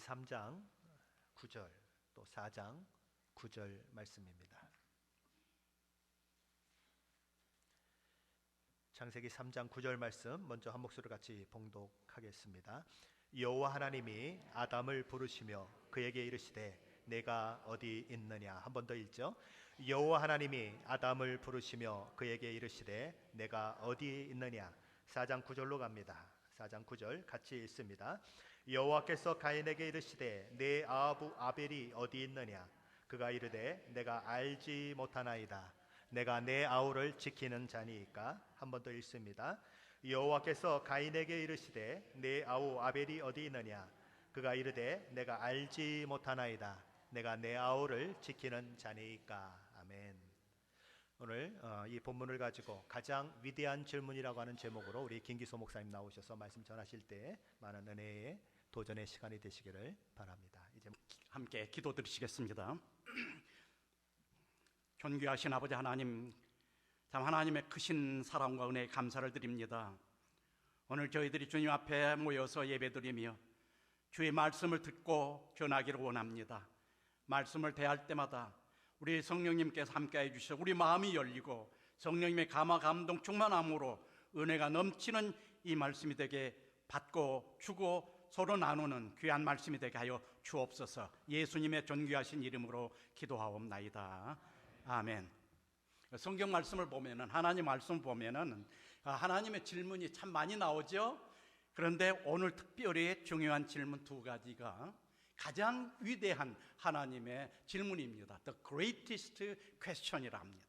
3장 9절 또 4장 9절 말씀입니다. 창세기 3장 9절 말씀 먼저 한 목소리로 같이 봉독하겠습니다. 여호와 하나님이 아담을 부르시며 그에게 이르시되 내가 어디 있느냐. 한 번 더 읽죠. 여호와 하나님이 아담을 부르시며 그에게 이르시되 내가 어디 있느냐. 4장 9절로 갑니다. 4장 9절 같이 읽습니다. 여호와께서 가인에게 이르시되 내 아부 아벨이 어디 있느냐. 그가 이르되 내가 알지 못하나이다. 내가 내 아우를 지키는 자니이까. 한 번 더 읽습니다. 여호와께서 가인에게 이르시되 내 아우 아벨이 어디 있느냐. 그가 이르되 내가 알지 못하나이다. 내가 내 아우를 지키는 자니이까. 아멘. 오늘 이 본문을 가지고 가장 위대한 질문이라고 하는 제목으로 우리 김기소 목사님 나오셔서 말씀 전하실 때 많은 은혜의 도전의 시간이 되시기를 바랍니다. 이제 함께 기도드리시겠습니다. 존귀하신 아버지 하나님, 참 하나님의 크신 사랑과 은혜에 감사를 드립니다. 오늘 저희들이 주님 앞에 모여서 예배드리며 주의 말씀을 듣고 전하기를 원합니다. 말씀을 대할 때마다 우리 성령님께서 함께해 주셔서 우리 마음이 열리고 성령님의 감화 감동 충만함으로 은혜가 넘치는 이 말씀이 되게 받고 주고 서로 나누는 귀한 말씀이 되게 하여 주옵소서. 예수님의 존귀하신 이름으로 기도하옵나이다. 아멘. 성경 말씀을 보면은, 하나님 말씀을 보면은 하나님의 질문이 참 많이 나오죠. 그런데 오늘 특별히 중요한 질문 두 가지가 가장 위대한 하나님의 질문입니다. The greatest question이라 합니다.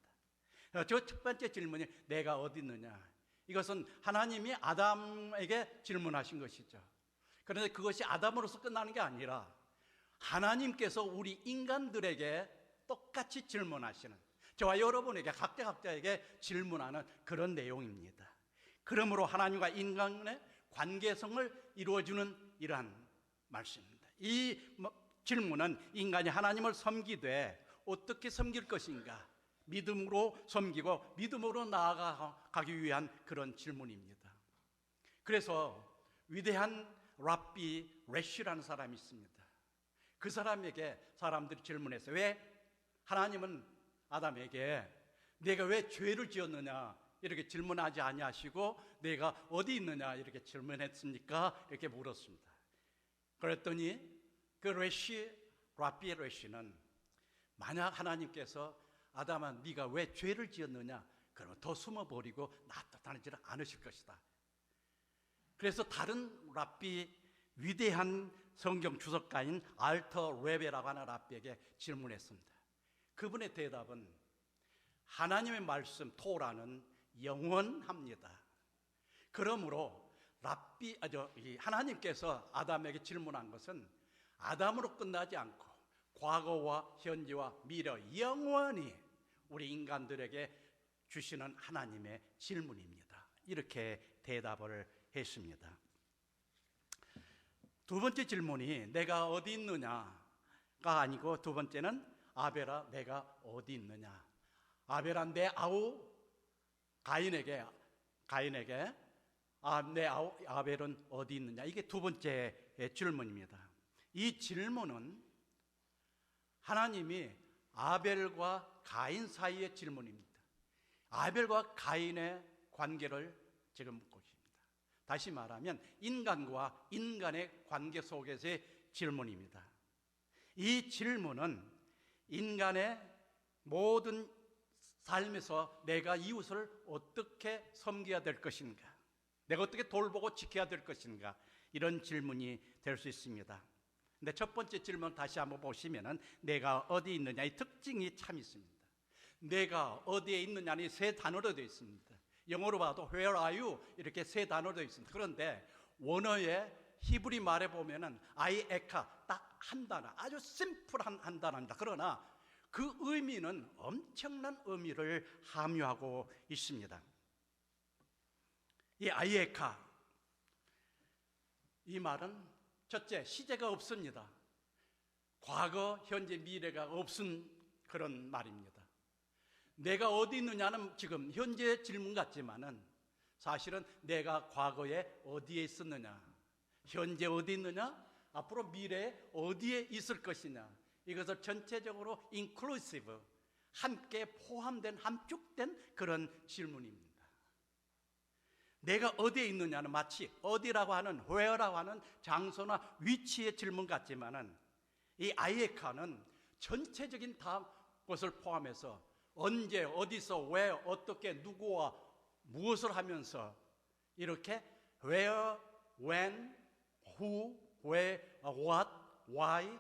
저 첫 번째 질문이 내가 어디 있느냐. 이것은 하나님이 아담에게 질문하신 것이죠. 그런데 그것이 아담으로서 끝나는 게 아니라 하나님께서 우리 인간들에게 똑같이 질문하시는, 저와 여러분에게 각자에게 질문하는 그런 내용입니다. 그러므로 하나님과 인간의 관계성을 이루어주는 이러한 말씀입니다. 이 질문은 인간이 하나님을 섬기되 어떻게 섬길 것인가, 믿음으로 섬기고 믿음으로 나아가기 위한 그런 질문입니다. 그래서 위대한 랍비 레쉬라는 사람이 있습니다. 그 사람에게 사람들이 질문했어요. 왜 하나님은 아담에게 내가 왜 죄를 지었느냐 이렇게 질문하지 아니하시고 내가 어디 있느냐 이렇게 질문했습니까? 이렇게 물었습니다. 그랬더니 그 랍비 레쉬는 만약 하나님께서 아담아 네가 왜 죄를 지었느냐 그러면 더 숨어버리고 나타나지를 않으실 것이다. 그래서 다른 랍비, 위대한 성경 주석가인 알터 레베라고 하는 랍비에게 질문했습니다. 그분의 대답은 하나님의 말씀 토라는 영원합니다. 그러므로 하나님께서 아담에게 질문한 것은 아담으로 끝나지 않고 과거와 현재와 미래 영원히 우리 인간들에게 주시는 하나님의 질문입니다. 이렇게 대답을 했습니다. 두 번째 질문이 내가 어디 있느냐가 아니고 두 번째는 아벨아 내가 어디 있느냐. 아벨아 내 아우 가인에게 내 아우 아벨은 어디 있느냐. 이게 두 번째 질문입니다. 이 질문은 하나님이 아벨과 가인 사이의 질문입니다. 아벨과 가인의 관계를 지금 묻고 있습니다. 다시 말하면 인간과 인간의 관계 속에서의 질문입니다. 이 질문은 인간의 모든 삶에서 내가 이웃을 어떻게 섬겨야 될 것인가, 내가 어떻게 돌보고 지켜야 될 것인가, 이런 질문이 될 수 있습니다. 근데 첫 번째 질문 다시 한번 보시면은 내가 어디 있느냐, 이 특징이 참 있습니다. 내가 어디에 있느냐는 세 단어로 되어 있습니다. 영어로 봐도 Where are you? 이렇게 세 단어로 되어 있습니다. 그런데 원어의 히브리 말에 보면은 아이에카 딱 한 단어, 아주 심플한 한 단어입니다. 그러나 그 의미는 엄청난 의미를 함유하고 있습니다. 이 아이에카, 이 말은 첫째, 시제가 없습니다. 과거, 현재, 미래가 없은 그런 말입니다. 내가 어디 있느냐는 지금 현재 질문 같지만은 사실은 내가 과거에 어디에 있었느냐, 현재 어디 있느냐, 앞으로 미래에 어디에 있을 것이냐, 이것을 전체적으로 inclusive, 함께 포함된, 함축된 그런 질문입니다. 내가 어디에 있느냐는 마치 어디라고 하는, where라고 하는 장소나 위치의 질문 같지만은, 이 아이에카는 전체적인 다 것을 포함해서 언제, 어디서, 왜, 어떻게, 누구와 무엇을 하면서 이렇게 where, when, who, where, what, why,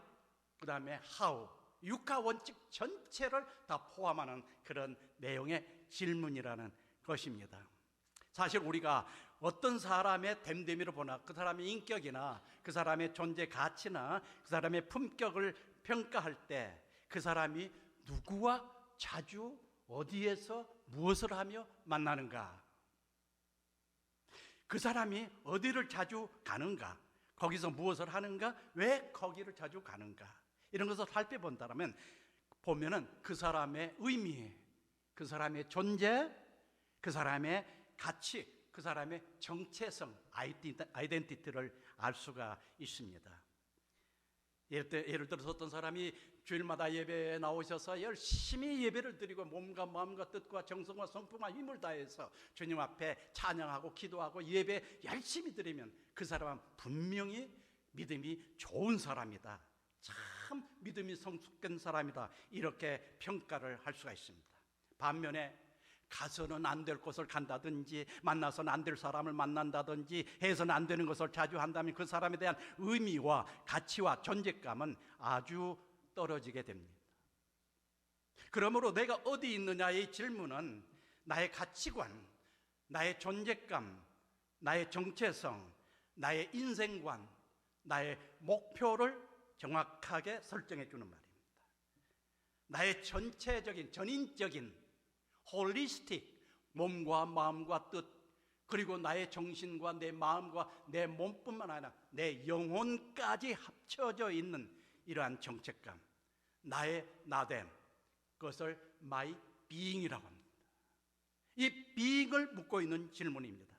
그 다음에 how, 육하 원칙 전체를 다 포함하는 그런 내용의 질문이라는 것입니다. 사실 우리가 어떤 사람의 됨됨이를 보나, 그 사람의 인격이나 그 사람의 존재 가치나 그 사람의 품격을 평가할 때 그 사람이 누구와 자주 어디에서 무엇을 하며 만나는가, 그 사람이 어디를 자주 가는가, 거기서 무엇을 하는가, 왜 거기를 자주 가는가, 이런 것을 살펴본다면 보면은 그 사람의 의미, 그 사람의 존재, 그 사람의 가치, 그 사람의 정체성, 아이덴티티를 알 수가 있습니다. 예를 들어서 어떤 사람이 주일마다 예배에 나오셔서 열심히 예배를 드리고 몸과 마음과 뜻과 정성과 성품과 힘을 다해서 주님 앞에 찬양하고 기도하고 예배 열심히 드리면 그 사람은 분명히 믿음이 좋은 사람이다, 참 믿음이 성숙된 사람이다, 이렇게 평가를 할 수가 있습니다. 반면에 가서는 안 될 곳을 간다든지 만나서는 안 될 사람을 만난다든지 해서는 안 되는 것을 자주 한다면 그 사람에 대한 의미와 가치와 존재감은 아주 떨어지게 됩니다. 그러므로 내가 어디 있느냐의 질문은 나의 가치관, 나의 존재감, 나의 정체성, 나의 인생관, 나의 목표를 정확하게 설정해 주는 말입니다. 나의 전체적인, 전인적인, 홀리스틱, 몸과 마음과 뜻, 그리고 나의 정신과 내 마음과 내 몸뿐만 아니라 내 영혼까지 합쳐져 있는 이러한 정체감, 나의 나됨, 그것을 my being이라고 합니다. 이 being을 묻고 있는 질문입니다.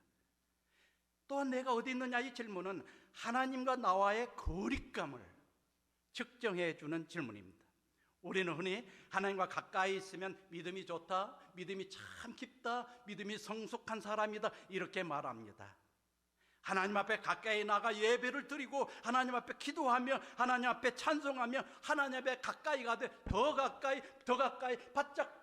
또한 내가 어디 있느냐, 이 질문은 하나님과 나와의 거리감을 측정해 주는 질문입니다. 우리는 흔히 하나님과 가까이 있으면 믿음이 좋다, 믿음이 참 깊다, 믿음이 성숙한 사람이다, 이렇게 말합니다. 하나님 앞에 가까이 나가 예배를 드리고 하나님 앞에 기도하며 하나님 앞에 찬송하며 하나님 앞에 가까이 가되 더 가까이 바짝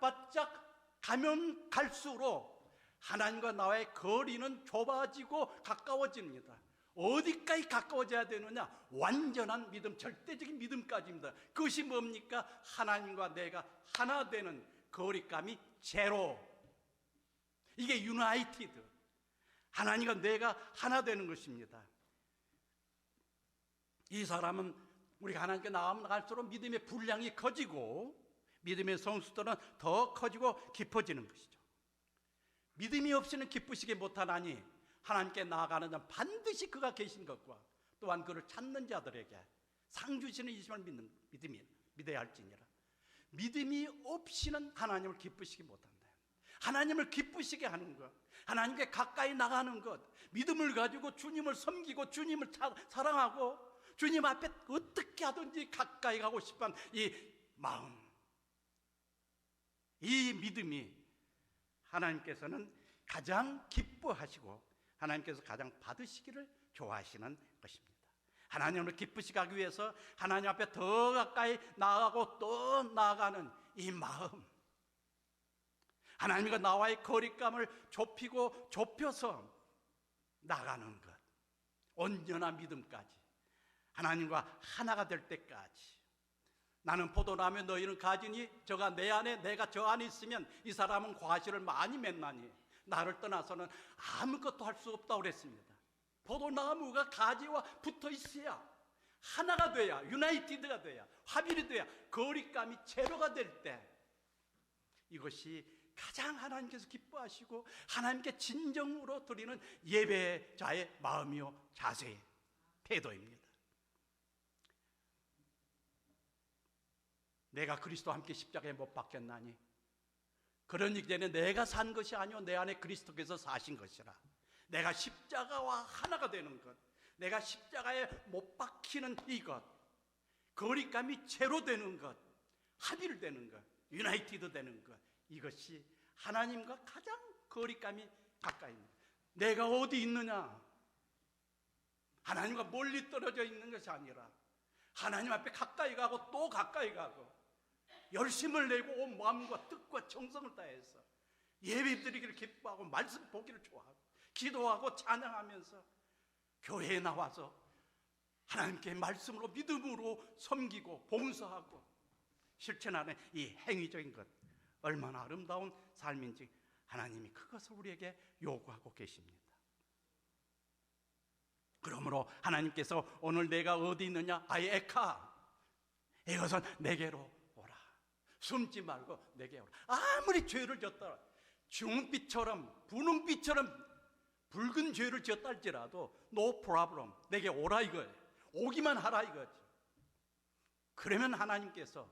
가면 갈수록 하나님과 나의 거리는 좁아지고 가까워집니다. 어디까지 가까워져야 되느냐? 완전한 믿음, 절대적인 믿음까지입니다. 그것이 뭡니까? 하나님과 내가 하나 되는 거리감이 제로. 이게 유나이티드. 하나님과 내가 하나 되는 것입니다. 이 사람은 우리가 하나님께 나가면 나갈수록 믿음의 분량이 커지고 믿음의 성숙도는 더 커지고 깊어지는 것이죠. 믿음이 없이는 기쁘시게 못하나니 하나님께 나아가는 자는 반드시 그가 계신 것과 또한 그를 찾는 자들에게 상 주시는 이심을 믿어야 할지니라. 믿음이 없이는 하나님을 기쁘시게 못한다. 하나님을 기쁘시게 하는 것, 하나님께 가까이 나가는 것, 믿음을 가지고 주님을 섬기고 주님을 사랑하고 주님 앞에 어떻게 하든지 가까이 가고 싶은 이 마음, 이 믿음이 하나님께서는 가장 기뻐하시고 하나님께서 가장 받으시기를 좋아하시는 것입니다. 하나님을 기쁘시게 하기 위해서 하나님 앞에 더 가까이 나아가고 또 나아가는 이 마음, 하나님과 나와의 거리감을 좁히고 좁혀서 나가는 것, 온전한 믿음까지 하나님과 하나가 될 때까지. 나는 포도나무 너희는 가지니 저가 내 안에 내가 저 안에 있으면 이 사람은 과실을 많이 맺나니 나를 떠나서는 아무것도 할 수 없다고 그랬습니다. 포도나무가 가지와 붙어 있어야, 하나가 돼야, 유나이티드가 돼야, 합일이 돼야, 거리감이 제로가 될 때 이것이 가장 하나님께서 기뻐하시고 하나님께 진정으로 드리는 예배자의 마음이요 자세, 태도입니다. 내가 그리스도와 함께 십자가에 못 박혔나니 그러니 이제는 내가 산 것이 아니오 내 안에 그리스도께서 사신 것이라. 내가 십자가와 하나가 되는 것, 내가 십자가에 못 박히는 이것, 거리감이 제로 되는 것, 합일되는 것, 유나이티드 되는 것, 이것이 하나님과 가장 거리감이 가까이 있는 것. 내가 어디 있느냐? 하나님과 멀리 떨어져 있는 것이 아니라 하나님 앞에 가까이 가고 또 가까이 가고 열심을 내고 온 마음과 뜻과 정성을 다해서 예배드리기를 기뻐하고 말씀 보기를 좋아하고 기도하고 찬양하면서 교회에 나와서 하나님께 말씀으로 믿음으로 섬기고 봉사하고 실천하는 이 행위적인 것, 얼마나 아름다운 삶인지 하나님이 그것을 우리에게 요구하고 계십니다. 그러므로 하나님께서 오늘 내가 어디 있느냐? 아이에카, 이것은 내게로 오라. 숨지 말고 내게 오라. 아무리 죄를 졌다, 중빛처럼 분홍빛처럼 붉은 죄를 지었다 할지라도 no problem, 내게 오라 이거예요. 오기만 하라 이거지. 그러면 하나님께서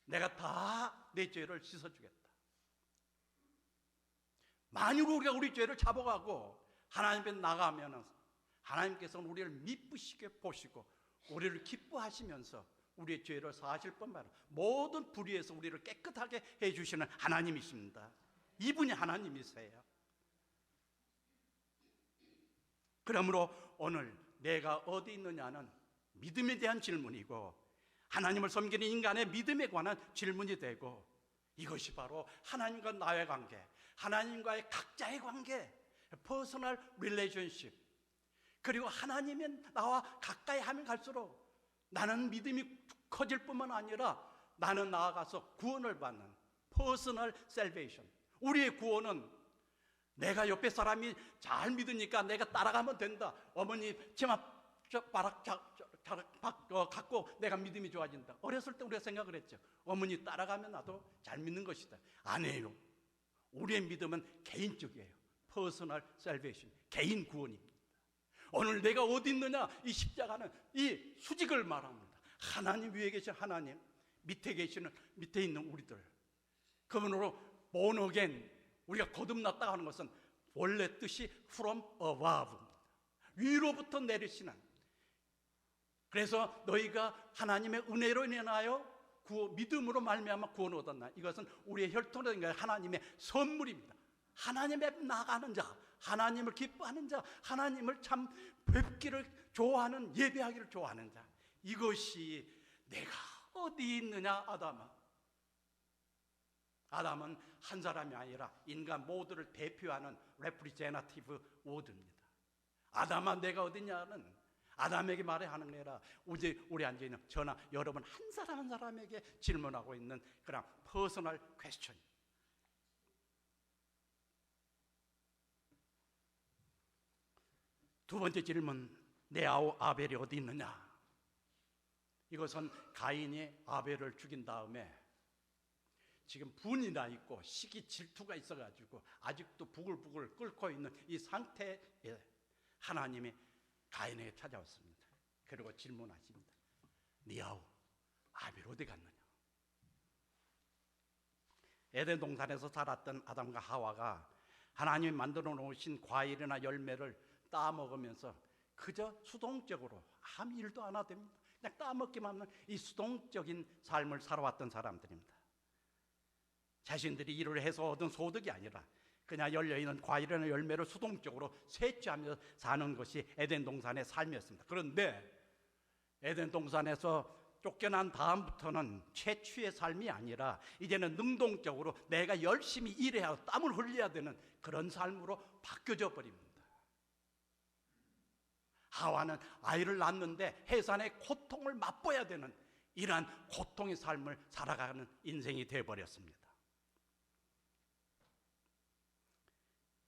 내가 다 내 죄를 씻어주겠다. 만일 우리가 우리 죄를 잡아가고 하나님 앞에 나가면 하나님께서는 우리를 미쁘시게 보시고 우리를 기뻐하시면서 우리의 죄를 사하실 뿐만 아니라 모든 불의에서 우리를 깨끗하게 해주시는 하나님이십니다. 이분이 하나님이세요. 그러므로 오늘 내가 어디 있느냐는 믿음에 대한 질문이고 하나님을 섬기는 인간의 믿음에 관한 질문이 되고 이것이 바로 하나님과 나의 관계, 하나님과의 각자의 관계, 퍼스널 릴레이션십, 그리고 하나님이 나와 가까이 하면 갈수록 나는 믿음이 커질 뿐만 아니라 나는 나아가서 구원을 받는 퍼스널 셀베이션. 우리의 구원은 내가 옆에 사람이 잘 믿으니까 내가 따라가면 된다. 어머니 치마 바락 갖고 내가 믿음이 좋아진다. 어렸을 때 우리가 생각을 했죠. 어머니 따라가면 나도 잘 믿는 것이다. 아니에요. 우리의 믿음은 개인적이에요. 퍼스널 셀베이션, 개인 구원입니다. 오늘 내가 어디 있느냐? 이 십자가는 이 수직을 말합니다. 하나님 위에 계신 하나님, 밑에 있는 우리들. 그러므로 born again, 우리가 거듭났다 하는 것은 원래 뜻이 from above, 위로부터 내리시는. 그래서 너희가 하나님의 은혜로 인하여 믿음으로 말미암아 구원을 얻었나. 이것은 우리의 혈통으로 된 하나님의 선물입니다. 하나님 앞에 나가는 자, 하나님을 기뻐하는 자, 하나님을 참 뵙기를 좋아하는, 예배하기를 좋아하는 자, 이것이 내가 어디 있느냐. 아담은 한 사람이 아니라 인간 모두를 대표하는 레프리제너티브 워드입니다. 아담아 내가 어디냐는 아담에게 말해야 하는 게 아니라 우리 앉아있는 저나 여러분 한 사람 한 사람에게 질문하고 있는 그런 퍼스널 퀘스천. 두 번째 질문, 내 아우 아벨이 어디 있느냐. 이것은 가인이 아벨을 죽인 다음에 지금 분이 나 있고 시기 질투가 있어가지고 아직도 부글부글 끓고 있는 이 상태에 하나님이 가인에게 찾아왔습니다. 그리고 질문하십니다. 네 아우 아벨 어디 갔느냐. 에덴 동산에서 살았던 아담과 하와가 하나님이 만들어 놓으신 과일이나 열매를 따먹으면서 그저 수동적으로 아무 일도 안 하도 됩니다. 그냥 따먹기만 하는 이 수동적인 삶을 살아왔던 사람들입니다. 자신들이 일을 해서 얻은 소득이 아니라 그냥 열려있는 과일이나 열매를 수동적으로 채취하며 사는 것이 에덴 동산의 삶이었습니다. 그런데 에덴 동산에서 쫓겨난 다음부터는 채취의 삶이 아니라 이제는 능동적으로 내가 열심히 일해야 하고 땀을 흘려야 되는 그런 삶으로 바뀌어져 버립니다. 하와는 아이를 낳는데 해산의 고통을 맛보아야 되는 이러한 고통의 삶을 살아가는 인생이 되어버렸습니다.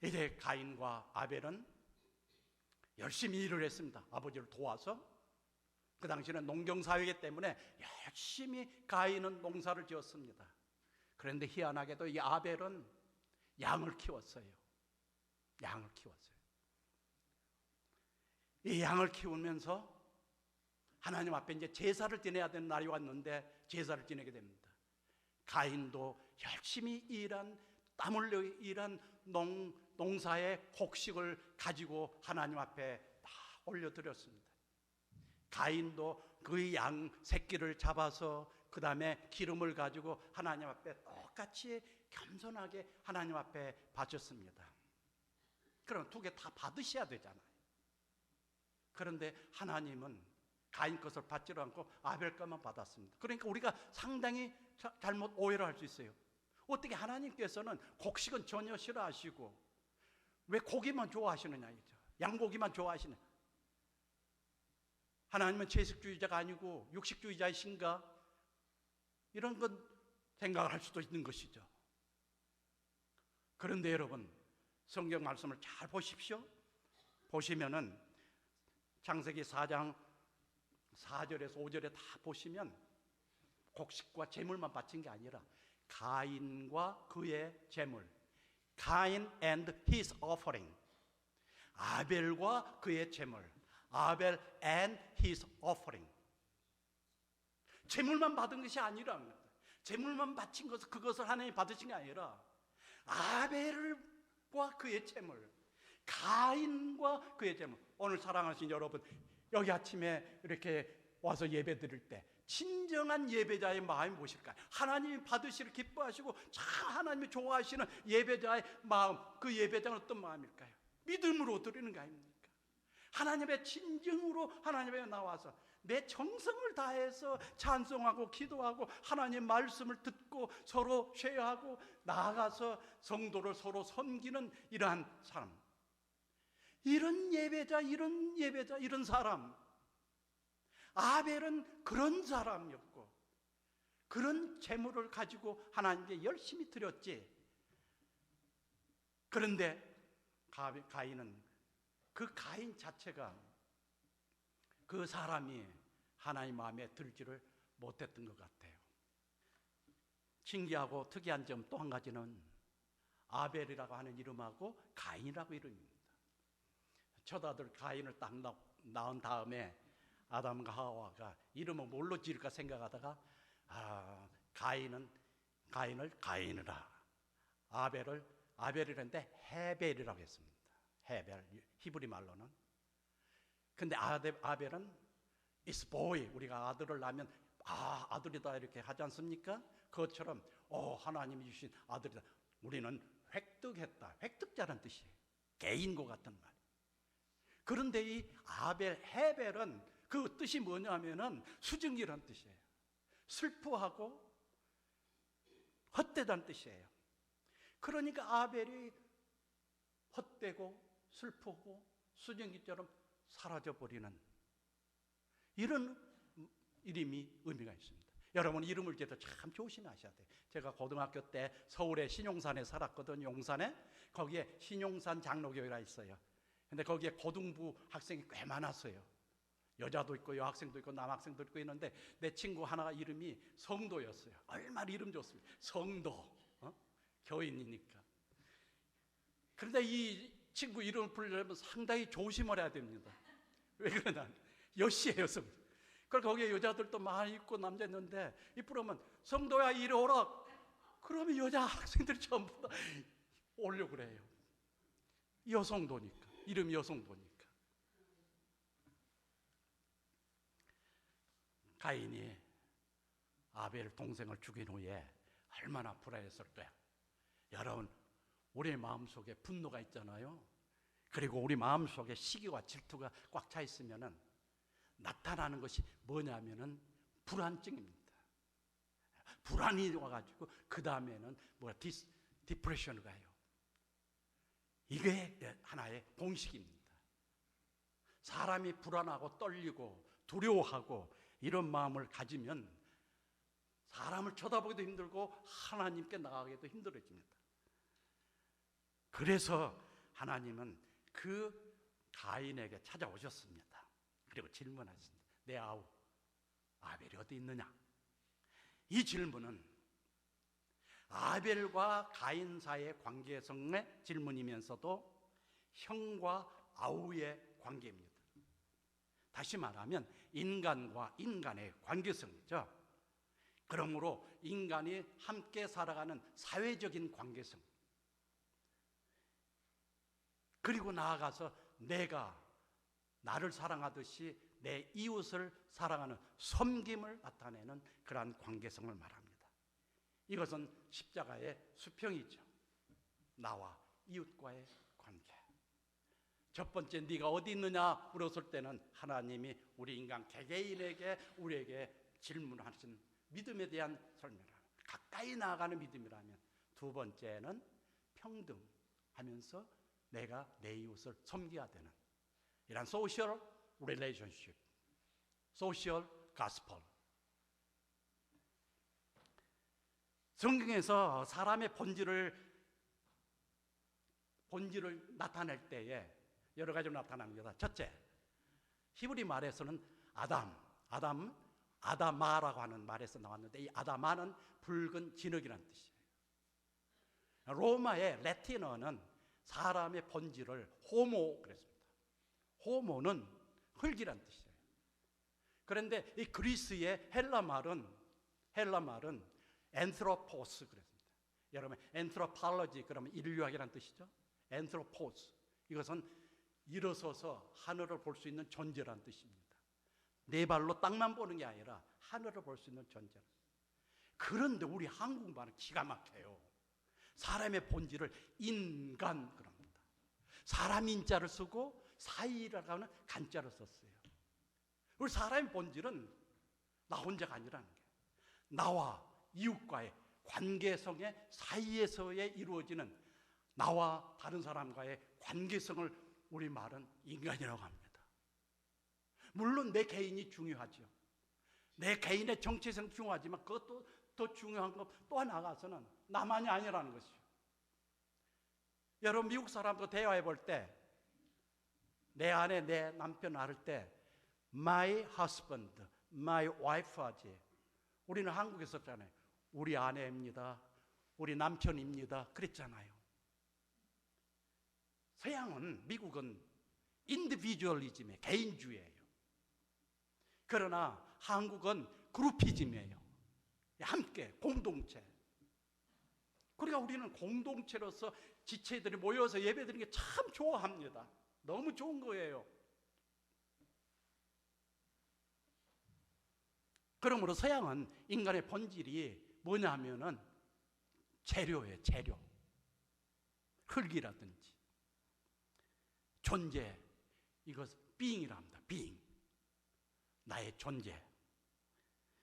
이제 가인과 아벨은 열심히 일을 했습니다. 아버지를 도와서. 그 당시에는 농경사회이기 때문에 열심히 가인은 농사를 지었습니다. 그런데 희한하게도 이 아벨은 양을 키웠어요. 이 양을 키우면서 하나님 앞에 이제 제사를 지내야 되는 날이 왔는데 제사를 지내게 됩니다. 가인도 열심히 땀 흘려 일한 농사의 곡식을 가지고 하나님 앞에 다 올려드렸습니다. 가인도 그 양 새끼를 잡아서 그 다음에 기름을 가지고 하나님 앞에 똑같이 겸손하게 하나님 앞에 바쳤습니다. 그럼 두 개 다 받으셔야 되잖아요. 그런데 하나님은 가인 것을 받지를 않고 아벨 것만 받았습니다. 그러니까 우리가 상당히 잘못 오해를 할 수 있어요. 어떻게 하나님께서는 곡식은 전혀 싫어하시고 왜 고기만 좋아하시느냐 이죠. 양고기만 좋아하시느냐. 하나님은 채식주의자가 아니고 육식주의자이신가? 이런 건 생각을 할 수도 있는 것이죠. 그런데 여러분, 성경 말씀을 잘 보십시오. 보시면은 창세기 4장 4절에서 5절에 다 보시면 곡식과 제물만 바친 게 아니라 가인과 그의 제물, 가인 and his offering, 아벨과 그의 제물, 아벨 and his offering. 제물만 받은 것이 아니라, 제물만 바친 것을 그것을 하나님 받으신 게 아니라 아벨과 그의 제물, 가인과 그의 제물. 오늘 사랑하신 여러분, 여기 아침에 이렇게 와서 예배 드릴 때 진정한 예배자의 마음이 무엇일까요? 하나님이 받으시를 기뻐하시고 참 하나님이 좋아하시는 예배자의 마음, 그 예배자는 어떤 마음일까요? 믿음으로 드리는 거 아닙니까? 하나님의 진정으로 하나님에 나와서 내 정성을 다해서 찬송하고 기도하고 하나님의 말씀을 듣고 서로 쉐어하고 나아가서 성도를 서로 섬기는 이러한 사람, 이런 예배자, 이런 사람. 아벨은 그런 사람이었고 그런 재물을 가지고 하나님께 열심히 드렸지. 그런데 가인은, 그 가인 자체가 그 사람이 하나님 마음에 들지를 못했던 것 같아요. 신기하고 특이한 점 또 한 가지는 아벨이라고 하는 이름하고 가인이라고 이름입니다. 첫 아들 가인을 딱 낳은 다음에 아담과 하와가 이름을 뭘로 지을까 생각하다가 가인을 가인이라, 아벨을 아벨이랬는데 헤벨이라고 했습니다. 헤벨, 히브리 말로는. 근데 아벨은 is boy, 우리가 아들을 낳으면 아들이다 이렇게 하지 않습니까? 그것처럼 하나님이 주신 아들이다. 우리는 획득했다, 획득자란 뜻이에요. 개인과 같은 말. 그런데 이 아벨, 헤벨은 그 뜻이 뭐냐면은 수증기란 뜻이에요. 슬퍼하고 헛되다는 뜻이에요. 그러니까 아벨이 헛되고 슬프고 수증기처럼 사라져버리는 이런 이름이 의미가 있습니다. 여러분, 이름을 지을 때 참 조심하셔야 돼요. 제가 고등학교 때 서울의 신용산에 살았거든요. 용산에. 거기에 신용산 장로교회가 있어요. 근데 거기에 고등부 학생이 꽤 많았어요. 여자도 있고 여학생도 있고 남학생도 있고 있는데 내 친구 하나가 이름이 성도였어요. 얼마나 이름 좋습니다. 성도, 교인이니까. 그런데 이 친구 이름을 부르려면 상당히 조심을 해야 됩니다. 왜 그러냐, 여시예요. 그래서 거기에 여자들도 많이 있고 남자 있는데 이 부르면 성도야 이리 오라, 그러면 여자 학생들이 전부 다 오려고 그래요. 여성도니까, 이름이 여성도니까. 가인이 아벨 동생을 죽인 후에 얼마나 불안했을까요? 여러분, 우리 마음속에 분노가 있잖아요. 그리고 우리 마음속에 시기와 질투가 꽉 차 있으면은 나타나는 것이 뭐냐면은 불안증입니다. 불안이 와가지고 그 다음에는 디프레션을 가요. 이게 하나의 공식입니다. 사람이 불안하고 떨리고 두려워하고 이런 마음을 가지면 사람을 쳐다보기도 힘들고 하나님께 나가기도 힘들어집니다. 그래서 하나님은 그 가인에게 찾아오셨습니다. 그리고 질문하셨습니다. 내 아우 아벨이 어디 있느냐? 이 질문은 아벨과 가인 사이의 관계성의 질문이면서도 형과 아우의 관계입니다. 다시 말하면 인간과 인간의 관계성이죠. 그러므로 인간이 함께 살아가는 사회적인 관계성, 그리고 나아가서 내가 나를 사랑하듯이 내 이웃을 사랑하는 섬김을 나타내는 그러한 관계성을 말합니다. 이것은 십자가의 수평이죠. 나와 이웃과의 관계. 첫 번째, 네가 어디 있느냐 물었을 때는 하나님이 우리 인간 개개인에게 우리에게 질문하신 믿음에 대한 설명을 가까이 나아가는 믿음이라면, 두 번째는 평등하면서 내가 내 이웃을 섬겨야 되는 이런 소셜 릴레이션십, 소셜 가스펠. 성경에서 사람의 본질을 나타낼 때에 여러 가지로 나타납니다. 첫째, 히브리 말에서는 아다마라고 하는 말에서 나왔는데, 이 아다마는 붉은 진흙이라는 뜻이에요. 로마의 라틴어는 사람의 본질을 호모 그랬습니다. 호모는 흙이라는 뜻이에요. 그런데 이 그리스의 헬라 말은 엔트로포스 그랬습니다. 여러분, 엔트로폴로지 그러면 인류학이라는 뜻이죠. 엔트로포스, 이것은 일어서서 하늘을 볼 수 있는 존재라는 뜻입니다. 네 발로 땅만 보는 게 아니라 하늘을 볼 수 있는 존재. 그런데 우리 한국말은 기가 막혀요. 사람의 본질을 인간 그럽니다. 사람 인자를 쓰고 사이라고 하는 간자를 썼어요. 우리 사람의 본질은 나 혼자가 아니라는 거예요. 나와 이웃과의 관계성의 사이에서의 이루어지는 나와 다른 사람과의 관계성을 우리 말은 인간이라고 합니다. 물론 내 개인이 중요하죠. 내 개인의 정체성 중요하지만 그것도 더 중요한 것 또 나아가서는 나만이 아니라는 것이죠. 여러분, 미국 사람도 대화해 볼 때, 내 아내, 내 남편 앓을 때 my husband, my wife 하지. 우리는 한국에서 썼잖아요. 우리 아내입니다, 우리 남편입니다 그랬잖아요. 서양은, 미국은 인디비주얼리즘의 개인주의예요. 그러나 한국은 그룹이즘이에요. 함께 공동체. 그러니까 우리는 공동체로서 지체들이 모여서 예배드리는 게 참 좋아합니다. 너무 좋은 거예요. 그러므로 서양은 인간의 본질이 뭐냐 하면은 재료예요. 재료. 흙이라든지 존재, 이것 being이라 합니다. being, 나의 존재.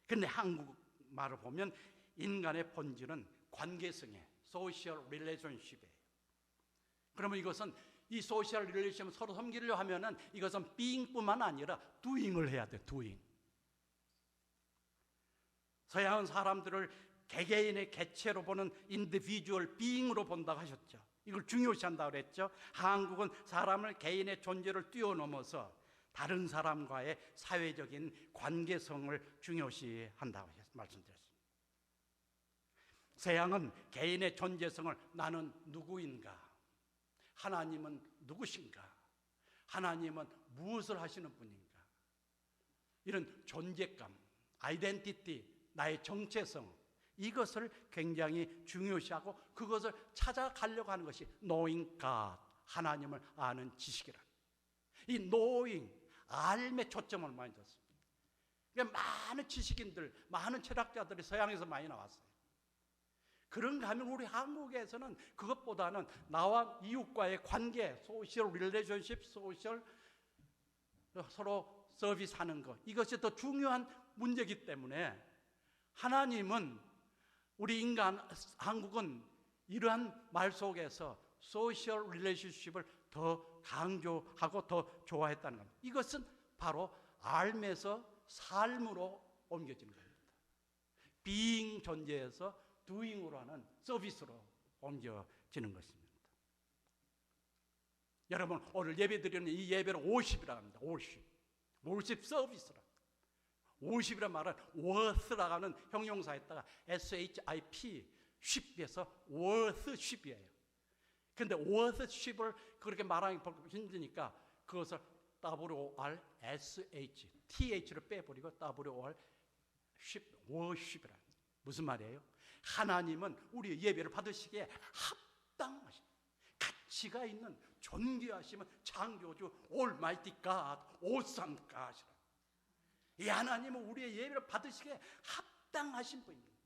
그런데 한국 말을 보면 인간의 본질은 관계성의 소셜 릴레이션십이에요. 그러면 이것은 이 소셜 릴레이션을 서로 섬기려 하면은 이것은 being뿐만 아니라 doing을 해야 돼. doing. 서양은 사람들을 개개인의 개체로 보는 인디비주얼 being으로 본다고 하셨죠. 이걸 중요시한다고 그랬죠. 한국은 사람을 개인의 존재를 뛰어넘어서 다른 사람과의 사회적인 관계성을 중요시한다고 말씀드렸습니다. 서양은 개인의 존재성을 나는 누구인가? 하나님은 누구신가? 하나님은 무엇을 하시는 분인가? 이런 존재감, 아이덴티티, 나의 정체성, 이것을 굉장히 중요시하고 그것을 찾아가려고 하는 것이 knowing God, 하나님을 아는 지식이라. 이 knowing, 알매 초점을 많이 뒀습니다. 그러니까 많은 지식인들, 많은 철학자들이 서양에서 많이 나왔어요. 그런가 하면 우리 한국에서는 그것보다는 나와 이웃과의 관계, 소셜 릴레이션십, 소셜 서로 서비스하는 것, 이것이 더 중요한 문제이기 때문에 하나님은 우리 인간 한국은 이러한 말 속에서 소셜 릴레이션십을 더 강조하고 더 좋아했다는 겁니다. 이것은 바로 알면서 삶으로 옮겨지는 겁니다. being 존재에서 doing으로 하는 서비스로 옮겨지는 것입니다. 여러분, 오늘 예배 드리는 이 예배는 worship이라고 합니다. worship 서비스라. worship이란 말은 worth라고 하는 형용사에다가 ship, ship에서 worthship이에요. 근데 worthship을 그렇게 말하기 힘드니까 그것을 worship, th를 빼버리고 worship이라. 무슨 말이에요? 하나님은 우리의 예배를 받으시기에 합당하신, 가치가 있는 존귀하시면 창조주 올마이티 갓, 오삼 갓이라. 이 하나님은 우리의 예배를 받으시기에 합당하신 분입니다.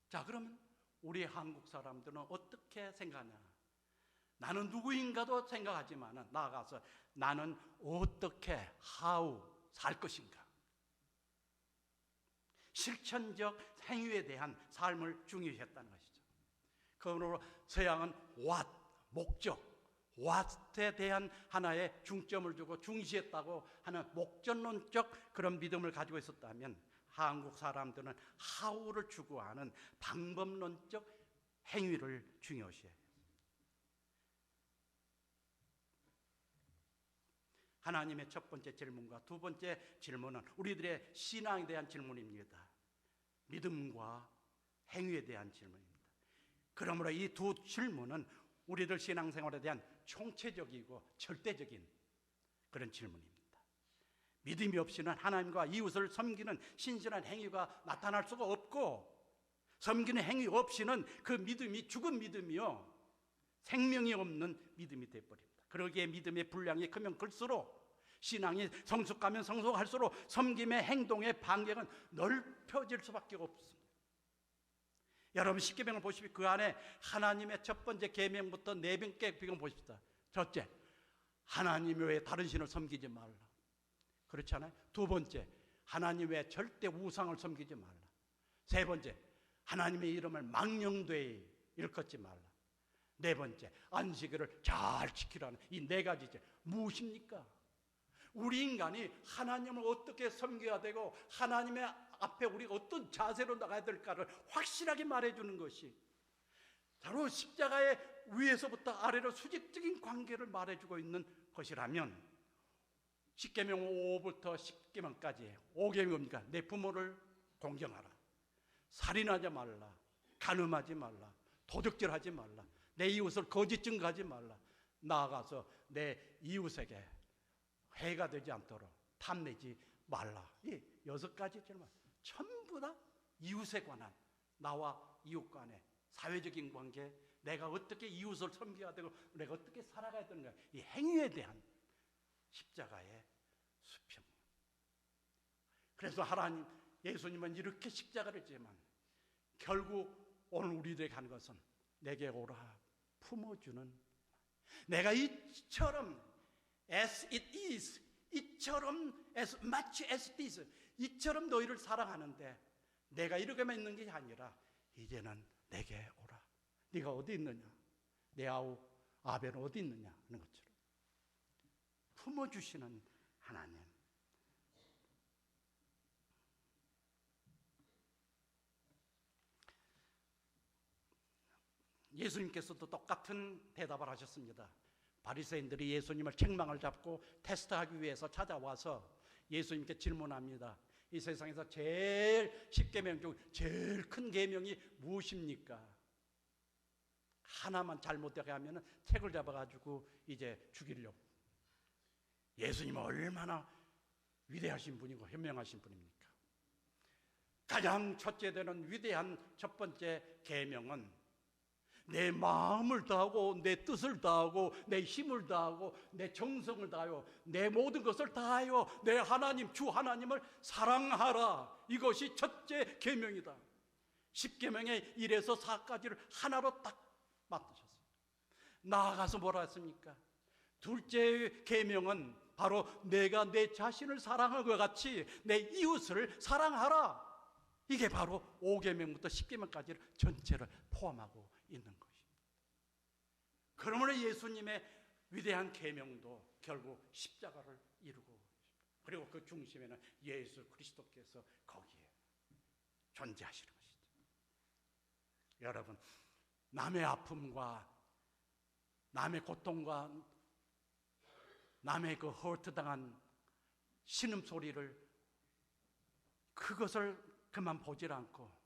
자, 그러면 우리 한국 사람들은 어떻게 생각하냐? 나는 누구인가도 생각하지만 나아가서 나는 어떻게 how 살 것인가? 실천적 행위에 대한 삶을 중요시했다는 것이죠. 그러므로 서양은 what, 목적, what에 대한 하나의 중점을 두고 중시했다고 하는 목적론적 그런 믿음을 가지고 있었다면, 한국 사람들은 how를 추구하는 방법론적 행위를 중요시해요. 하나님의 첫 번째 질문과 두 번째 질문은 우리들의 신앙에 대한 질문입니다. 믿음과 행위에 대한 질문입니다. 그러므로 이 두 질문은 우리들 신앙생활에 대한 총체적이고 절대적인 그런 질문입니다. 믿음이 없이는 하나님과 이웃을 섬기는 신실한 행위가 나타날 수가 없고, 섬기는 행위 없이는 그 믿음이 죽은 믿음이요, 생명이 없는 믿음이 되어버립니다. 그러기에 믿음의 분량이 크면 클수록, 신앙이 성숙하면 성숙할수록 섬김의 행동의 반경은 넓혀질 수밖에 없습니다. 여러분 십계명을 보시면 그 안에 하나님의 첫 번째 계명부터 네 번째 계명 보십시다. 첫째, 하나님 외에 다른 신을 섬기지 말라. 그렇지 않아요? 두 번째, 하나님 외에 절대 우상을 섬기지 말라. 세 번째, 하나님의 이름을 망령되이 일컫지 말라. 네 번째, 안식일을 잘 지키라는 이 네 가지죠. 무엇입니까? 우리 인간이 하나님을 어떻게 섬겨야 되고 하나님의 앞에 우리가 어떤 자세로 나가야 될까를 확실하게 말해주는 것이 바로 십자가의 위에서부터 아래로 수직적인 관계를 말해주고 있는 것이라면, 십계명 5부터 10계명까지 5계명입니까? 내 부모를 공경하라, 살인하지 말라, 간음하지 말라, 도둑질하지 말라, 내 이웃을 거짓 증거하지 말라, 나아가서 내 이웃에게 해가 되지 않도록 탐내지 말라. 이 6가지 질문 전부 다 이웃에 관한, 나와 이웃 간의 사회적인 관계, 내가 어떻게 이웃을 섬겨야 되고 내가 어떻게 살아가야 되는가, 이 행위에 대한 십자가의 수평. 그래서 하나님, 예수님은 이렇게 십자가를 지만 결국 오늘 우리들에게 한 것은 내게 오라 품어주는, 내가 이처럼 as it is, 이처럼 as much as it is, 이처럼 너희를 사랑하는데 내가 이렇게만 있는 게 아니라 이제는 내게 오라. 네가 어디 있느냐, 내 아우 아벨은 어디 있느냐 하는 것처럼 품어주시는 하나님. 예수님께서도 똑같은 대답을 하셨습니다. 바리새인들이 예수님을 책망을 잡고 테스트하기 위해서 찾아와서 예수님께 질문합니다. 이 세상에서 제일 십계명 중 제일 큰 계명이 무엇입니까? 하나만 잘못되게 하면 책을 잡아가지고 이제 죽이려고. 예수님은 얼마나 위대하신 분이고 현명하신 분입니까? 가장 첫째 되는 위대한 첫 번째 계명은 내 마음을 다하고 내 뜻을 다하고 내 힘을 다하고 내 정성을 다하여 내 모든 것을 다하여 내 하나님 주 하나님을 사랑하라. 이것이 첫째 계명이다. 10계명의 1에서 4까지를 하나로 딱 만드셨어요. 나아가서 뭐라 했습니까? 둘째 계명은 바로 내가 내 자신을 사랑한 것 같이 내 이웃을 사랑하라. 이게 바로 5계명부터 10계명까지를 전체를 포함하고 있는 것입니다. 그러므로 예수님의 위대한 계명도 결국 십자가를 이루고 있습니다. 그리고 그 중심에는 예수 그리스도께서 거기에 존재하시는 것이죠. 여러분, 남의 아픔과 남의 고통과 남의 그 허트당한 신음소리를, 그것을 그만 보질 않고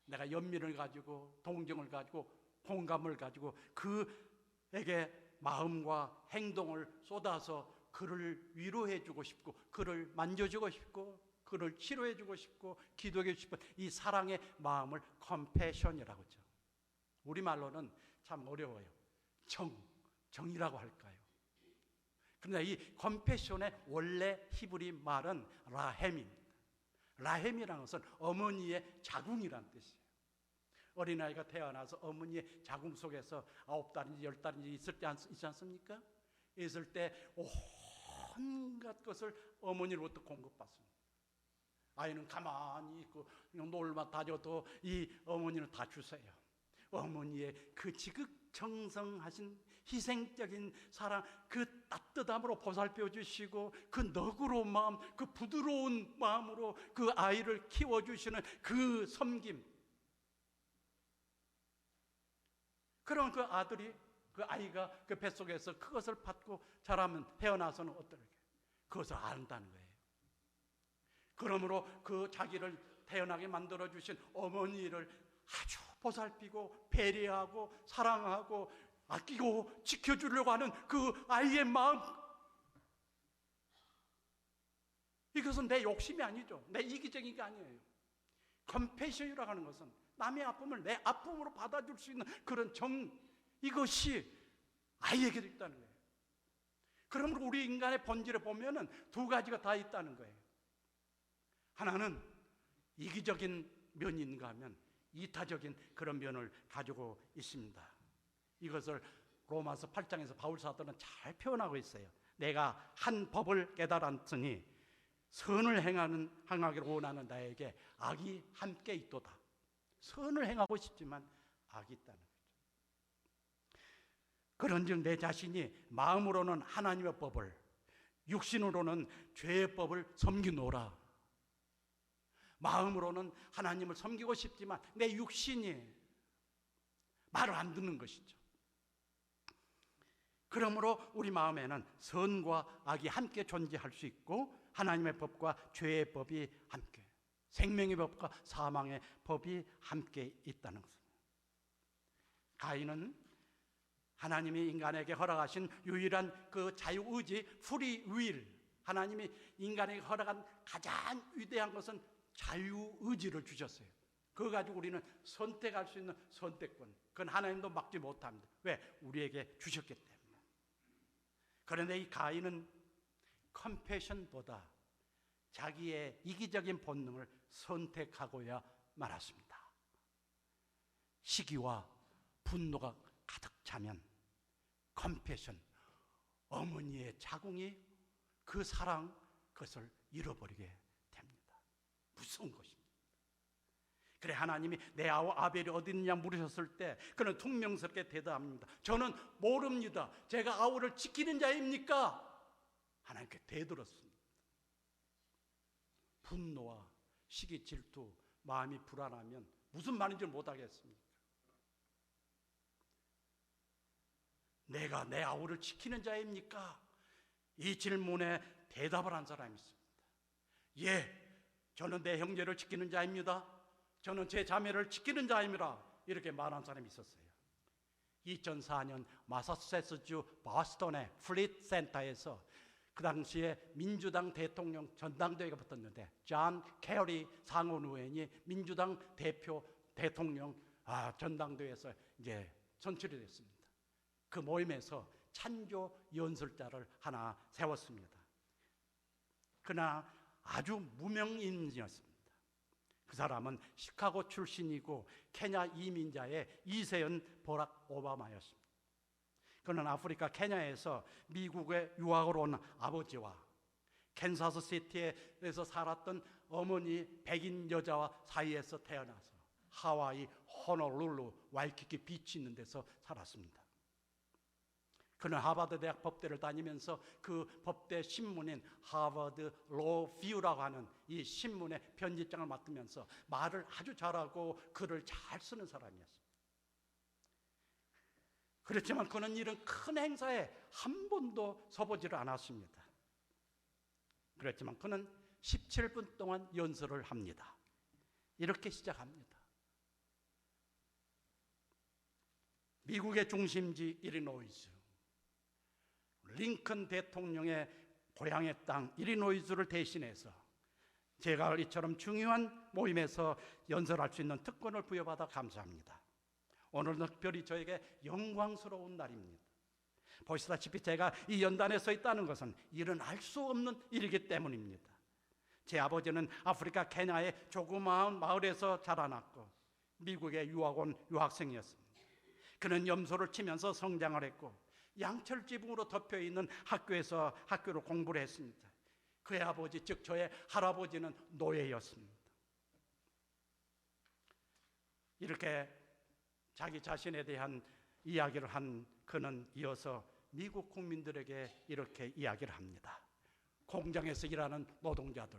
내가 연민을 가지고 동정을 가지고 공감을 가지고 그에게 마음과 행동을 쏟아서 그를 위로해 주고 싶고 그를 만져주고 싶고 그를 치료해주고 싶고 기도해주고 싶은 이 사랑의 마음을 컴패션이라고 하죠. 우리말로는 참 어려워요. 정이라고 할까요? 그런데 이 컴패션의 원래 히브리 말은 라햄입니다. 라햄이라는 것은 어머니의 자궁이라는 뜻이에요. 어린아이가 태어나서 어머니의 자궁 속에서 9달인지 10달인지 있지 않습니까? 있을 때 온갖 것을 어머니로부터 공급받습니다. 아이는 가만히 있고 놀만 다녀도 이 어머니는 다 주세요. 어머니의 그 지극정성하신 희생적인 사랑, 그 따뜻함으로 보살펴 주시고 그 너그러운 마음, 그 부드러운 마음으로 그 아이를 키워주시는 그 섬김, 그런 그 아들이, 그 아이가 그 뱃속에서 그것을 받고 자라면 태어나서는 어떨까? 그것을 안다는 거예요. 그러므로 그 자기를 태어나게 만들어주신 어머니를 아주 보살피고 배려하고 사랑하고 아끼고 지켜주려고 하는 그 아이의 마음, 이것은 내 욕심이 아니죠. 내 이기적인 게 아니에요. 컴패션이라고 하는 것은 남의 아픔을 내 아픔으로 받아줄 수 있는 그런 이것이 아이에게도 있다는 거예요. 그러므로 우리 인간의 본질에 보면은 두 가지가 다 있다는 거예요. 하나는 이기적인 면이 있는가 하면 이타적인 그런 면을 가지고 있습니다. 이것을 로마서 8장에서 바울 사도는 잘 표현하고 있어요. 내가 한 법을 깨달았으니 선을 행하기를 원하는 나에게 악이 함께 있도다. 선을 행하고 싶지만 악이 있다는 거죠. 그런즉 내 자신이 마음으로는 하나님의 법을, 육신으로는 죄의 법을 섬기노라. 마음으로는 하나님을 섬기고 싶지만 내 육신이 말을 안 듣는 것이죠. 그러므로 우리 마음에는 선과 악이 함께 존재할 수 있고 하나님의 법과 죄의 법이 함께, 생명의 법과 사망의 법이 함께 있다는 것입니다. 가인은 하나님이 인간에게 허락하신 유일한 그 자유의지, 프리 윌, 하나님이 인간에게 허락한 가장 위대한 것은 자유의지를 주셨어요. 그거 가지고 우리는 선택할 수 있는 선택권, 그건 하나님도 막지 못합니다. 왜? 우리에게 주셨기 때문에. 그런데 이 가인은 컴패션보다 자기의 이기적인 본능을 선택하고야 말았습니다. 시기와 분노가 가득 차면 컴패션, 어머니의 자궁이 그 사랑, 그것을 잃어버리게 됩니다. 무서운 것입니다. 그래 하나님이 내 아벨이 어디 있느냐 물으셨을 때 그는 퉁명스럽게 대답합니다. 저는 모릅니다. 제가 아우를 지키는 자입니까? 하나님께 대들었습니다. 분노와 시기, 질투, 마음이 불안하면 무슨 말인지 못하겠습니까? 내가 내 아우를 지키는 자입니까? 이 질문에 대답을 한 사람이 있습니다. 예, 저는 내 형제를 지키는 자입니다. 저는 제 자매를 지키는 자입니다. 이렇게 말한 사람이 있었어요. 2004년 마사추세츠주 보스턴의 플릿 센터에서 그 당시에 민주당 대통령 전당대회가 붙었는데 존 캐리 상원 의원이 민주당 대통령 전당대회에서 이제 선출이 됐습니다. 그 모임에서 찬조 연설자를 하나 세웠습니다. 그러나 아주 무명인이었습니다. 그 사람은 시카고 출신이고 케냐 이민자의 이세연 버락 오바마였습니다. 그는 아프리카 케냐에서 미국에 유학을 온 아버지와 캔사스 시티에서 살았던 어머니 백인 여자와 사이에서 태어나서 하와이 호놀룰루 와이키키 비치 있는 데서 살았습니다. 그는 하버드 대학 법대를 다니면서 그 법대 신문인 하버드 로뷰라고 하는 이 신문의 편집장을 맡으면서 말을 아주 잘하고 글을 잘 쓰는 사람이었습니다. 그렇지만 그는 이런 큰 행사에 한 번도 서보지를 않았습니다. 그렇지만 그는 17분 동안 연설을 합니다. 이렇게 시작합니다. 미국의 중심지 일리노이즈, 링컨 대통령의 고향의 땅 일리노이즈를 대신해서 제가 이처럼 중요한 모임에서 연설할 수 있는 특권을 부여받아 감사합니다. 오늘은 특별히 저에게 영광스러운 날입니다. 보시다시피 제가 이 연단에 서 있다는 것은 일어날 수 없는 일이기 때문입니다. 제 아버지는 아프리카 케냐의 조그마한 마을에서 자라났고 미국에 유학 온 유학생이었습니다. 그는 염소를 치면서 성장을 했고 양철 지붕으로 덮여 있는 학교에서 학교로 공부를 했습니다. 그의 아버지, 즉 저의 할아버지는 노예였습니다. 이렇게 자기 자신에 대한 이야기를 한 그는 이어서 미국 국민들에게 이렇게 이야기를 합니다. 공장에서 일하는 노동자들,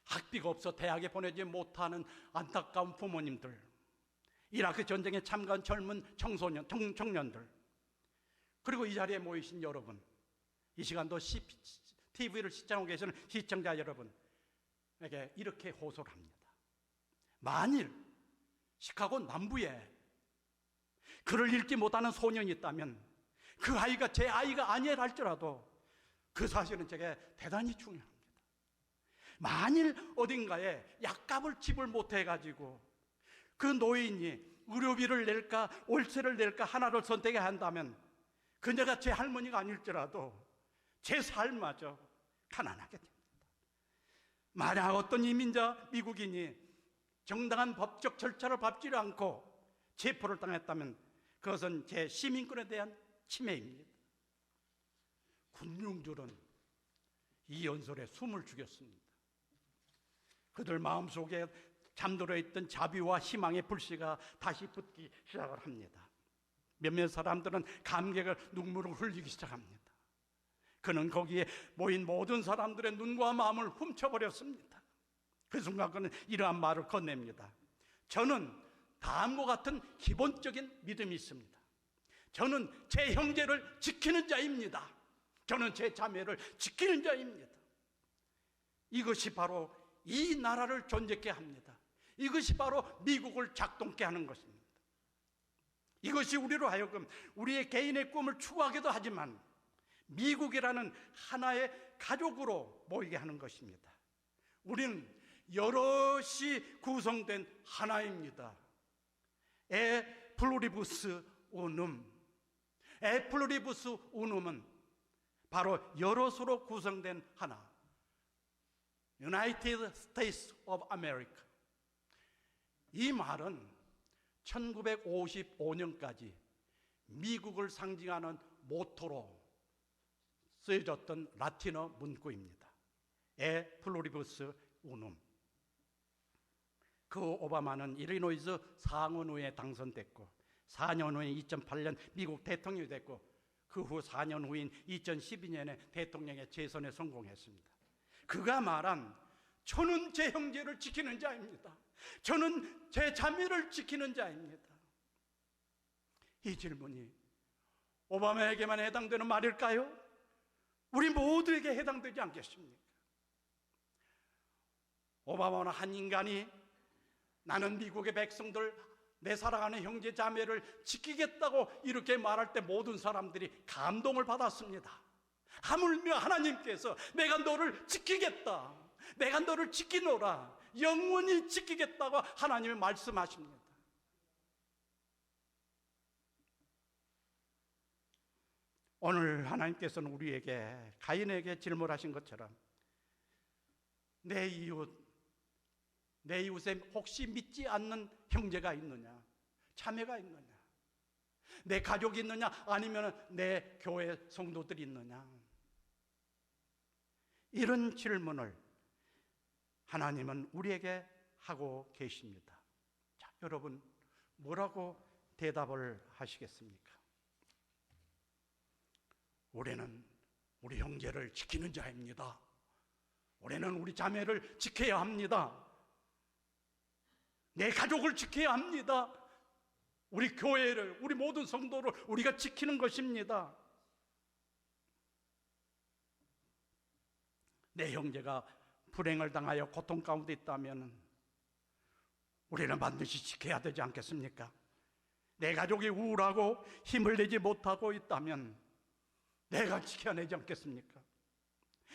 학비가 없어 대학에 보내지 못하는 안타까운 부모님들, 이라크 전쟁에 참가한 젊은 청년들, 그리고 이 자리에 모이신 여러분, 이 시간도 TV를 시청하고 계시는 시청자 여러분에게 이렇게 호소를 합니다. 만일 시카고 남부에 글을 읽지 못하는 소년이 있다면 그 아이가 제 아이가 아니라 할지라도 그 사실은 제게 대단히 중요합니다. 만일 어딘가에 약값을 지불 못해가지고 그 노인이 의료비를 낼까 월세를 낼까 하나를 선택해야 한다면 그녀가 제 할머니가 아닐지라도 제 삶마저 가난하게 됩니다. 만약 어떤 이민자 미국인이 정당한 법적 절차를 밟지 않고 체포를 당했다면 그것은 제 시민권에 대한 침해입니다. 군중들은 이 연설에 숨을 죽였습니다. 그들 마음속에 잠들어 있던 자비와 희망의 불씨가 다시 붙기 시작을 합니다. 몇몇 사람들은 감격을 눈물을 흘리기 시작합니다. 그는 거기에 모인 모든 사람들의 눈과 마음을 훔쳐버렸습니다. 그 순간 그는 이러한 말을 건넵니다. 저는 다음과 같은 기본적인 믿음이 있습니다. 저는 제 형제를 지키는 자입니다. 저는 제 자매를 지키는 자입니다. 이것이 바로 이 나라를 존재케 합니다. 이것이 바로 미국을 작동케 하는 것입니다. 이것이 우리로 하여금 우리의 개인의 꿈을 추구하기도 하지만 미국이라는 하나의 가족으로 모이게 하는 것입니다. 우리는 여럿이 구성된 하나입니다. 에 플루리부스 우눔. 에 플루리부스 우눔은 바로 여럿으로 구성된 하나. United States of America. 이 말은 1955년까지 미국을 상징하는 모토로 쓰여졌던 라틴어 문구입니다. 에 플로리부스 우눔. 그 오바마는 일리노이즈 상원의회에 당선됐고 4년 후인 2008년 미국 대통령이 됐고 그 후 4년 후인 2012년에 대통령의 재선에 성공했습니다. 그가 말한 저는 제 형제를 지키는 자입니다. 저는 제 자매를 지키는 자입니다. 이 질문이 오바마에게만 해당되는 말일까요? 우리 모두에게 해당되지 않겠습니까? 오바마는 한 인간이 나는 미국의 백성들, 내 사랑하는 형제 자매를 지키겠다고 이렇게 말할 때 모든 사람들이 감동을 받았습니다. 하물며 하나님께서 내가 너를 지키겠다, 내가 너를 지키노라, 영원히 지키겠다고 하나님이 말씀하십니다. 오늘 하나님께서는 우리에게 가인에게 질문하신 것처럼 내 이웃에 혹시 믿지 않는 형제가 있느냐, 자매가 있느냐, 내 가족이 있느냐, 아니면 내 교회 성도들이 있느냐, 이런 질문을 하나님은 우리에게 하고 계십니다. 자, 여러분 뭐라고 대답을 하시겠습니까? 우리는 우리 형제를 지키는 자입니다. 우리는 우리 자매를 지켜야 합니다. 내 가족을 지켜야 합니다. 우리 교회를, 우리 모든 성도를 우리가 지키는 것입니다. 내 형제가 불행을 당하여 고통 가운데 있다면 우리는 반드시 지켜야 되지 않겠습니까? 내 가족이 우울하고 힘을 내지 못하고 있다면 내가 지켜내지 않겠습니까?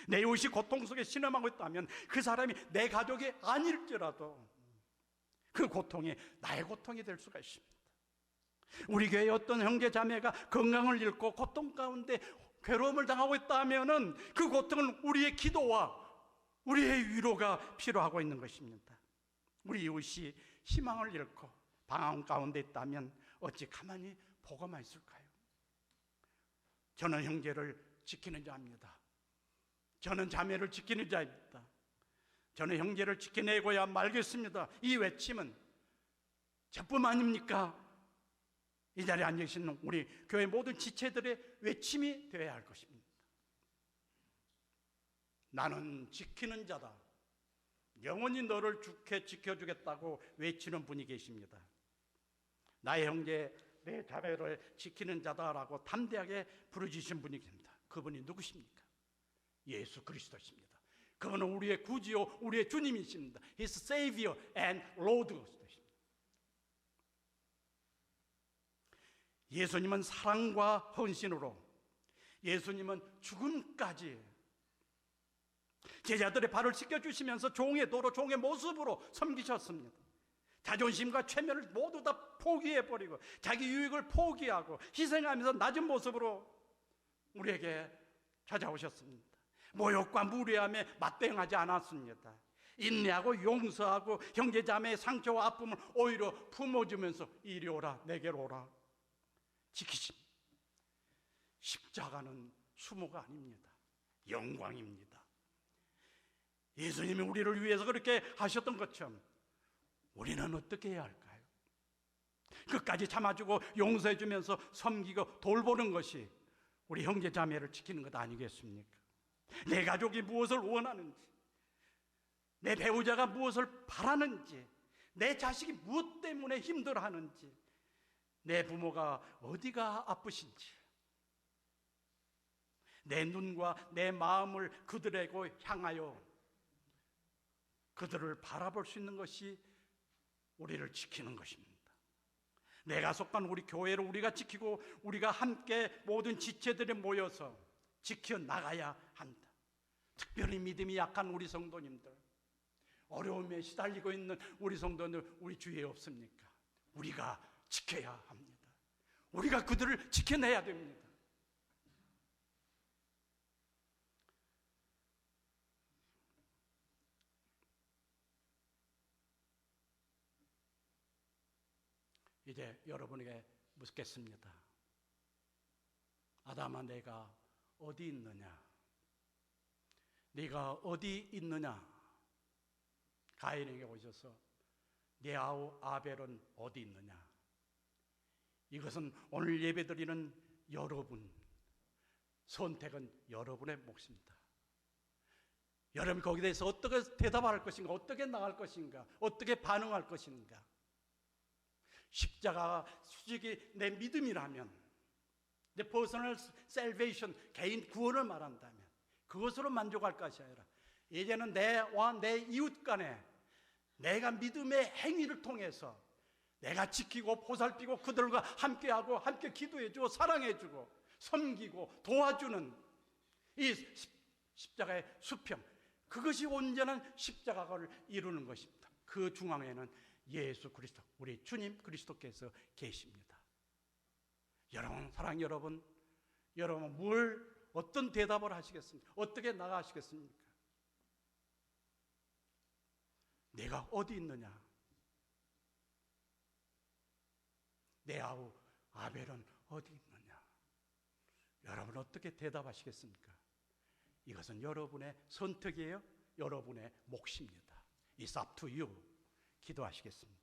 내 이웃이 고통 속에 신음하고 있다면 그 사람이 내 가족이 아닐지라도 그 고통이 나의 고통이 될 수가 있습니다. 우리 교회에 어떤 형제 자매가 건강을 잃고 고통 가운데 괴로움을 당하고 있다면 그 고통은 우리의 기도와 우리의 위로가 필요하고 있는 것입니다. 우리 이웃이 희망을 잃고 방황 가운데 있다면 어찌 가만히 보고만 있을까요? 저는 형제를 지키는 자입니다. 저는 자매를 지키는 자입니다. 저는 형제를 지켜내고야 말겠습니다. 이 외침은 저뿐 아닙니까? 이 자리에 앉아 계신 우리 교회 모든 지체들의 외침이 되어야 할 것입니다. 나는 지키는 자다. 영원히 너를 죽게 지켜주겠다고 외치는 분이 계십니다. 나의 형제, 내 자매를 지키는 자다라고 담대하게 부르짖으신 분이 계십니다. 그분이 누구십니까? 예수 그리스도십니다. 그분은 우리의 구주요, 우리의 주님이십니다. His Savior and Lord. 예수님은 사랑과 헌신으로, 예수님은 죽음까지 제자들의 발을 씻겨주시면서 종의 도로, 종의 모습으로 섬기셨습니다. 자존심과 최면을 모두 다 포기해버리고 자기 유익을 포기하고 희생하면서 낮은 모습으로 우리에게 찾아오셨습니다. 모욕과 무례함에 맞대응하지 않았습니다. 인내하고 용서하고 형제자매의 상처와 아픔을 오히려 품어주면서 이리 오라, 내게로 오라 지키십니다. 십자가는 수모가 아닙니다. 영광입니다. 예수님이 우리를 위해서 그렇게 하셨던 것처럼 우리는 어떻게 해야 할까요? 끝까지 참아주고 용서해주면서 섬기고 돌보는 것이 우리 형제자매를 지키는 것 아니겠습니까? 내 가족이 무엇을 원하는지, 내 배우자가 무엇을 바라는지, 내 자식이 무엇 때문에 힘들어하는지, 내 부모가 어디가 아프신지, 내 눈과 내 마음을 그들에게 향하여 그들을 바라볼 수 있는 것이 우리를 지키는 것입니다. 내가 속한 우리 교회를 우리가 지키고 우리가 함께 모든 지체들이 모여서 지켜나가야 합니다. 특별히 믿음이 약한 우리 성도님들, 어려움에 시달리고 있는 우리 성도들, 우리 주위에 없습니까? 우리가 지켜야 합니다. 우리가 그들을 지켜내야 됩니다. 이제 여러분에게 묻겠습니다. 아담아, 내가 어디 있느냐? 네가 어디 있느냐? 가인에게 오셔서 네 아우 아벨은 어디 있느냐? 이것은 오늘 예배드리는 여러분, 선택은 여러분의 몫입니다. 여러분 거기에 대해서 어떻게 대답할 것인가, 어떻게 나갈 것인가, 어떻게 반응할 것인가. 십자가가 솔직히 내 믿음이라면, 내 퍼스널 셀베이션, 개인 구원을 말한다면 그것으로 만족할 것이 아니라 이제는 내와 내 이웃 간에 내가 믿음의 행위를 통해서 내가 지키고 보살피고 그들과 함께하고 함께 기도해주고 사랑해주고 섬기고 도와주는 이 십자가의 수평, 그것이 온전한 십자가를 이루는 것입니다. 그 중앙에는 예수 그리스도, 우리 주님 그리스도께서 계십니다. 여러분, 사랑 여러분, 어떤 대답을 하시겠습니까? 어떻게 나가시겠습니까? 내가 어디 있느냐? 내 아우 아벨은 어디 있느냐? 여러분 어떻게 대답하시겠습니까? 이것은 여러분의 선택이에요. 여러분의 몫입니다. It's up to you. 기도하시겠습니다.